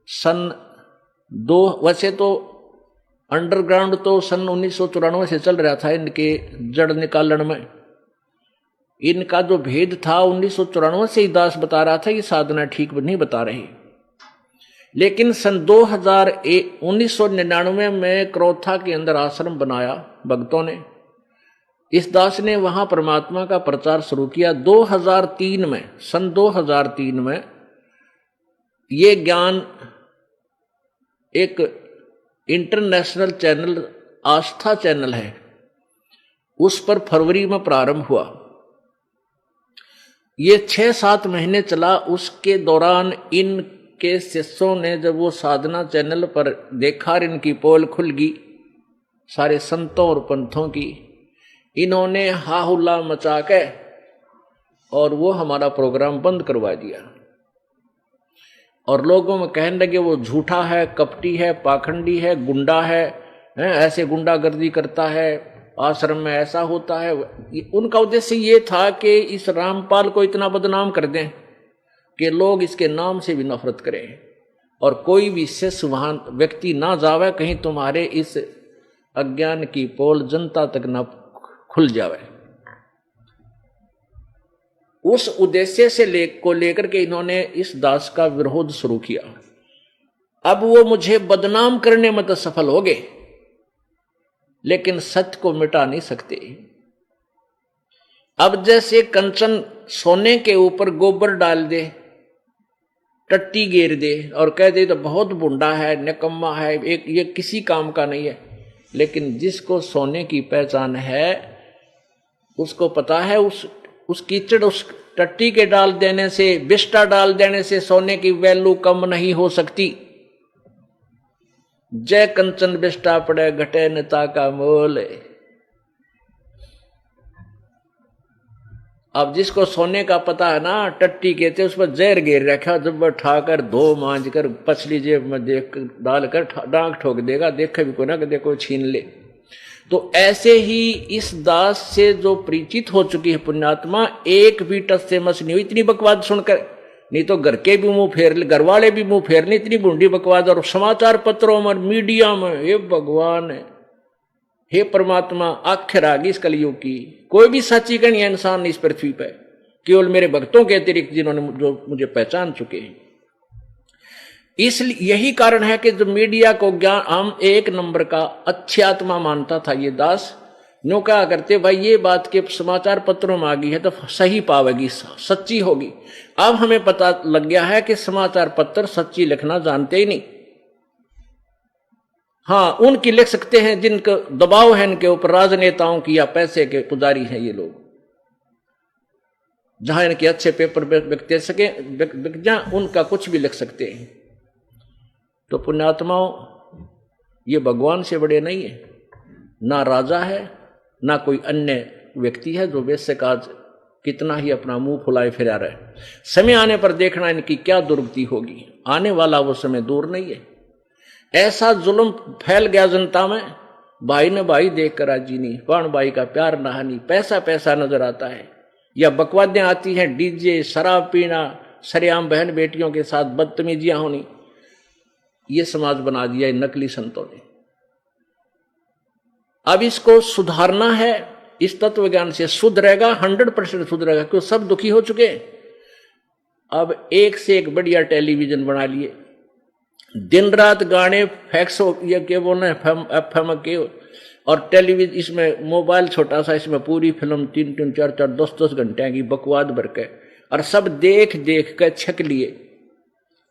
सन दो, वैसे तो अंडरग्राउंड तो सन 1994 से चल रहा था इनके जड़ निकालन में। इनका जो भेद था 1994 से ही दास बता रहा था, ये साधना ठीक नहीं बता रही। लेकिन सन 1999 में क्रोथा के अंदर आश्रम बनाया भक्तों ने। इस दास ने वहां परमात्मा का प्रचार शुरू किया। 2003 में, सन 2003 में ये ज्ञान एक इंटरनेशनल चैनल, आस्था चैनल है, उस पर फरवरी में प्रारंभ हुआ। ये 6-7 महीने चला। उसके दौरान इनके शिष्यों ने जब वो साधना चैनल पर देखा, इनकी पोल खुल गई सारे संतों और पंथों की, इन्होंने हाहुल्ला मचा के और वो हमारा प्रोग्राम बंद करवा दिया। और लोगों में कहने लगे वो झूठा है, कपटी है, पाखंडी है, गुंडा है, ऐसे गुंडागर्दी करता है, आश्रम में ऐसा होता है। उनका उद्देश्य ये था कि इस रामपाल को इतना बदनाम कर दें कि लोग इसके नाम से भी नफरत करें और कोई भी शिष्य वहां व्यक्ति ना जावे, कहीं तुम्हारे इस अज्ञान की पोल जनता तक ना खुल जावे। उस उद्देश्य से लेकर के इन्होंने इस दास का विरोध शुरू किया। अब वो मुझे बदनाम करने में तो सफल हो गए, लेकिन सत्य को मिटा नहीं सकते। अब जैसे कंचन सोने के ऊपर गोबर डाल दे, टट्टी घेर दे और कह दे तो बहुत बुंडा है, निकम्मा है, एक ये किसी काम का नहीं है। लेकिन जिसको सोने की पहचान है, उसको पता है उस कीचड़, उस टट्टी के डाल देने से, बिस्टा डाल देने से सोने की वैल्यू कम नहीं हो सकती। जय कंचन बिस्टा पड़े घटे नेता का मोल। अब जिसको सोने का पता है ना, टट्टी कहते उस पर जहर घेर रखा, जब वह ठाकर धो मांझ कर पछली जेब में देख डालकर डांग ठोक देगा, देखे भी को ना कि देखो छीन ले। तो ऐसे ही इस दास से जो परिचित हो चुकी है पुण्यात्मा, एक भी टस से मस नहीं हुई इतनी बकवाद सुनकर। नहीं तो घर के भी मुंह फेर ले, घर वाले भी मुंह फेर ले, इतनी बूंदी बकवाद। और समाचार पत्रों में, मीडिया में, हे भगवान, हे परमात्मा, आखिर आ गई इस कलयुग की। कोई भी सच्ची कहीं इंसान इस पृथ्वी पर, केवल मेरे भक्तों के अतिरिक्त जिन्होंने जो मुझे पहचान चुके हैं। इसलिए यही कारण है कि जो मीडिया को ज्ञान हम एक नंबर का अच्छी आत्मा मानता था ये दास, न्यों कहा करते भाई ये बात के समाचार पत्रों में आ गई है तो सही पावेगी, सच्ची होगी। अब हमें पता लग गया है कि समाचार पत्र सच्ची लिखना जानते ही नहीं। हाँ, उनकी लिख सकते हैं जिनको दबाव है इनके ऊपर, राजनेताओं की या पैसे के पुजारी हैं ये लोग, जहां इनके अच्छे पेपर बिक सके, बिक जाए, उनका कुछ भी लिख सकते हैं। तो पुण्यात्माओं, ये भगवान से बड़े नहीं है, ना राजा है ना कोई अन्य व्यक्ति है जो वैसे काज कितना ही अपना मुंह फुलाए फिरा रहे। समय आने पर देखना इनकी क्या दुर्गति होगी। आने वाला वो समय दूर नहीं है। ऐसा जुल्म फैल गया जनता में, भाई ने भाई देखकर राजी नहीं, प्राण भाई का प्यार नहानी, पैसा पैसा नजर आता है, या बकवादें आती हैं, डीजे, शराब पीना, सरेआम बहन बेटियों के साथ बदतमीजियां होनी। ये समाज बना दिया नकली संतों ने। अब इसको सुधारना है, इस तत्व ज्ञान से सुधरेगा, 100% सुधरेगा, क्योंकि सब दुखी हो चुके। अब एक से एक बढ़िया टेलीविजन बना लिए, दिन रात गाने, फैक्स, ये क्या बोलना FM के, और टेलीविजन, इसमें मोबाइल छोटा सा, इसमें पूरी फिल्म 3-3, 4-4, 10-10 घंटे की बकवाद भर के, और सब देख देख कर छक लिए।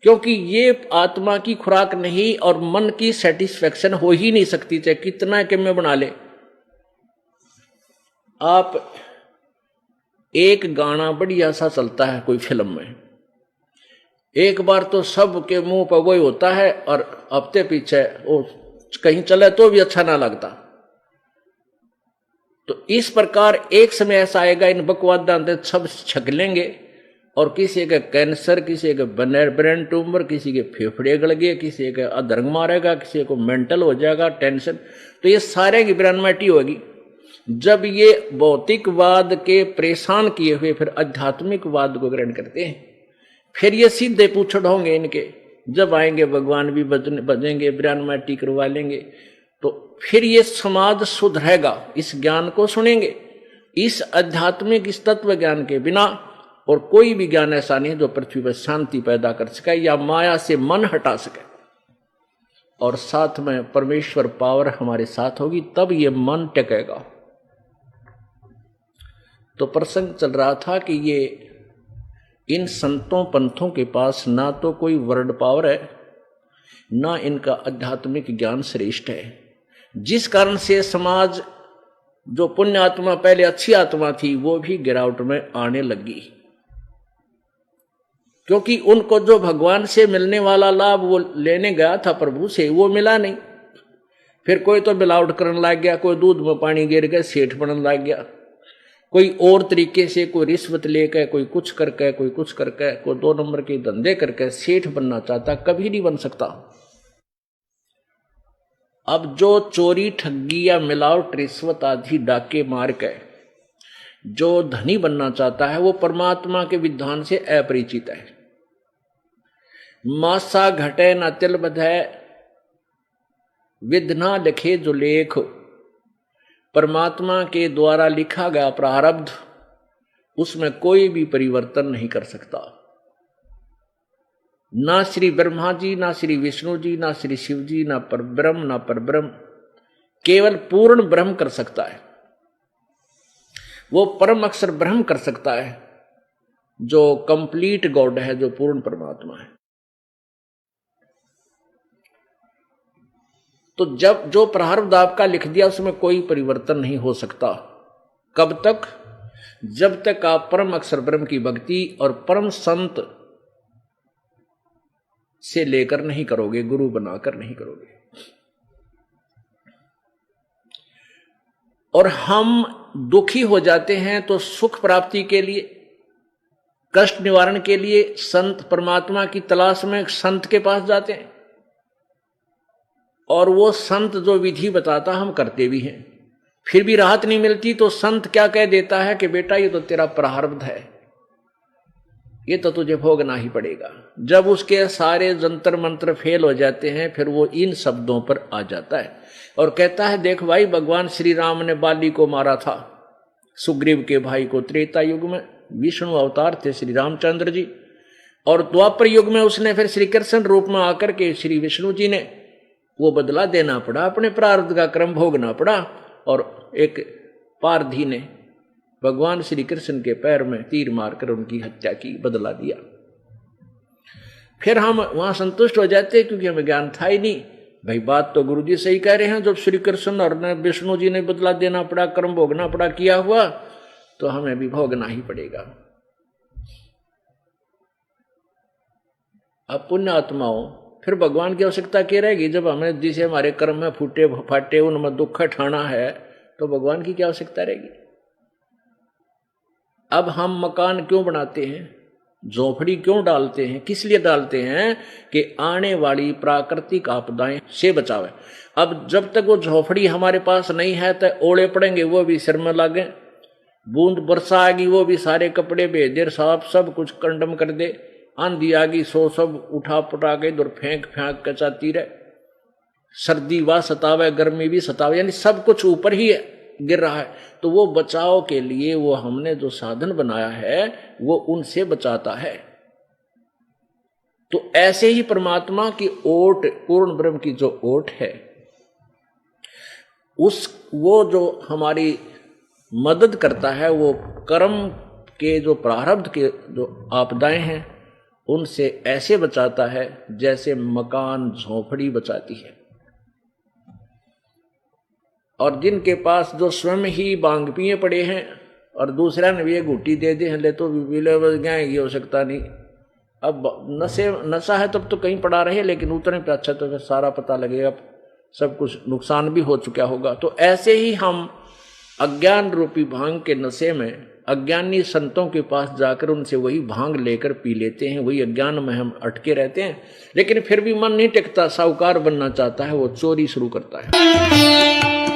क्योंकि ये आत्मा की खुराक नहीं और मन की सेटिस्फेक्शन हो ही नहीं सकती, चाहे कितना कि मैं बना ले। आप एक गाना बढ़िया सा चलता है कोई फिल्म में, एक बार तो सब के मुंह पर वही होता है, और हफ्ते पीछे वो कहीं चले तो भी अच्छा ना लगता। तो इस प्रकार एक समय ऐसा आएगा, इन बकवाद सब छक लेंगे, और किसी के कैंसर, किसी के ब्रेन ट्यूमर, किसी के फेफड़े गल गए, किसी के अधर्म मारेगा, किसी को मेंटल हो जाएगा, टेंशन। तो ये सारे की ब्रह्मटी होगी। जब ये भौतिकवाद के परेशान किए हुए फिर आध्यात्मिकवाद को ग्रहण करते हैं, फिर ये सीधे पूछड़ होंगे इनके जब आएंगे भगवान भी बजेंगे, ब्राह्मण माटी करवा लेंगे, तो फिर ये समाज सुधरेगा। इस ज्ञान को सुनेंगे। इस आध्यात्मिक, इस तत्व ज्ञान के बिना और कोई भी ज्ञान ऐसा नहीं जो पृथ्वी पर शांति पैदा कर सके या माया से मन हटा सके। और साथ में परमेश्वर पावर हमारे साथ होगी, तब ये मन टिकेगा। तो प्रसंग चल रहा था कि ये इन संतों पंथों के पास ना तो कोई वर्ड पावर है, ना इनका आध्यात्मिक ज्ञान श्रेष्ठ है, जिस कारण से समाज जो पुण्य आत्मा, पहले अच्छी आत्मा थी, वो भी गिरावट में आने लगी। क्योंकि उनको जो भगवान से मिलने वाला लाभ वो लेने गया था प्रभु से, वो मिला नहीं। फिर कोई तो मिलावट करने लग गया, कोई दूध में पानी गिर गया सेठ बनने लग गया, कोई और तरीके से, कोई रिश्वत लेकर, कोई कुछ करके, कोई कुछ करके, कोई 2 नंबर के धंधे करके सेठ बनना चाहता, कभी नहीं बन सकता। अब जो चोरी, ठगी या मिलावट, रिश्वत आदि डाके मार के जो धनी बनना चाहता है, वो परमात्मा के विधान से अपरिचित है। मासा घटे न तिल बधे, विधना लिखे जो लेख। परमात्मा के द्वारा लिखा गया प्रारब्ध, उसमें कोई भी परिवर्तन नहीं कर सकता। ना श्री ब्रह्मा जी, ना श्री विष्णु जी, ना श्री शिव जी, ना परब्रह्म, ना परब्रह्म, केवल पूर्ण ब्रह्म कर सकता है। वो परम अक्षर ब्रह्म कर सकता है, जो कंप्लीट गॉड है, जो पूर्ण परमात्मा है। तो जब जो प्रारब्ध आपका लिख दिया, उसमें कोई परिवर्तन नहीं हो सकता। कब तक? जब तक आप परम अक्षर ब्रह्म की भक्ति और परम संत से लेकर नहीं करोगे, गुरु बनाकर नहीं करोगे। और हम दुखी हो जाते हैं तो सुख प्राप्ति के लिए, कष्ट निवारण के लिए संत, परमात्मा की तलाश में संत के पास जाते हैं, और वो संत जो विधि बताता हम करते भी हैं, फिर भी राहत नहीं मिलती। तो संत क्या कह देता है कि बेटा ये तो तेरा प्रारब्ध है, ये तो तुझे भोगना ही पड़ेगा। जब उसके सारे जंतर मंत्र फेल हो जाते हैं, फिर वो इन शब्दों पर आ जाता है और कहता है, देख भाई, भगवान श्री राम ने बाली को मारा था, सुग्रीव के भाई को। त्रेता युग में विष्णु अवतार थे श्री रामचंद्र जी, और द्वापर युग में उसने फिर श्री कृष्ण रूप में आकर के श्री विष्णु जी ने वो बदला देना पड़ा, अपने प्रारब्ध का क्रम भोगना पड़ा। और एक पारधी ने भगवान श्री कृष्ण के पैर में तीर मारकर उनकी हत्या की, बदला दिया। फिर हम वहां संतुष्ट हो जाते, क्योंकि हमें ज्ञान था ही नहीं। भाई बात तो गुरु जी सही कह रहे हैं, जब श्री कृष्ण और विष्णु जी ने बदला देना पड़ा, कर्म भोगना पड़ा, किया हुआ, तो हमें भी भोगना ही पड़ेगा। अब पुण्य आत्माओं, फिर भगवान की आवश्यकता क्या रहेगी? जब हमें जिसे हमारे कर्म में फूटे फाटे उनमें दुख ठाना है, तो भगवान की क्या आवश्यकता रहेगी? अब हम मकान क्यों बनाते हैं, झोपड़ी क्यों डालते हैं? किस लिए डालते हैं? कि आने वाली प्राकृतिक आपदाएं से बचावे। अब जब तक वो झोपड़ी हमारे पास नहीं है, तो ओले पड़ेंगे, वो भी सिर में लागे, बूंद वर्षा आएगी, वो भी सारे कपड़े बेदेर साफ सब कुछ कंडम कर दे, आंधी आ गई, सो सब उठा पुटा के दूर फेंक के चाहती रहे, सर्दी व सतावे, गर्मी भी सतावे, यानी सब कुछ ऊपर ही गिर रहा है। तो वो बचाव के लिए वो हमने जो साधन बनाया है, वो उनसे बचाता है। तो ऐसे ही परमात्मा की ओट, पूर्ण ब्रह्म की जो ओट है, वो जो हमारी मदद करता है, वो कर्म के जो प्रारब्ध के जो आपदाएं हैं, उनसे ऐसे बचाता है जैसे मकान झोपड़ी बचाती है। और जिनके पास जो स्वयं ही बांग पिए पड़े हैं और दूसरा ने भी एक घुट्टी दे दे, ले तो ये हो सकता नहीं। अब नशा है तब तो कहीं पड़ा रहे, लेकिन उतने पे अच्छा तो फिर सारा पता लगेगा, सब कुछ नुकसान भी हो चुका होगा। तो ऐसे ही हम अज्ञान रूपी भांग के नशे में अज्ञानी संतों के पास जाकर उनसे वही भांग लेकर पी लेते हैं, वही अज्ञान में हम अटके रहते हैं। लेकिन फिर भी मन नहीं टिकता, साहूकार बनना चाहता है, वो चोरी शुरू करता है।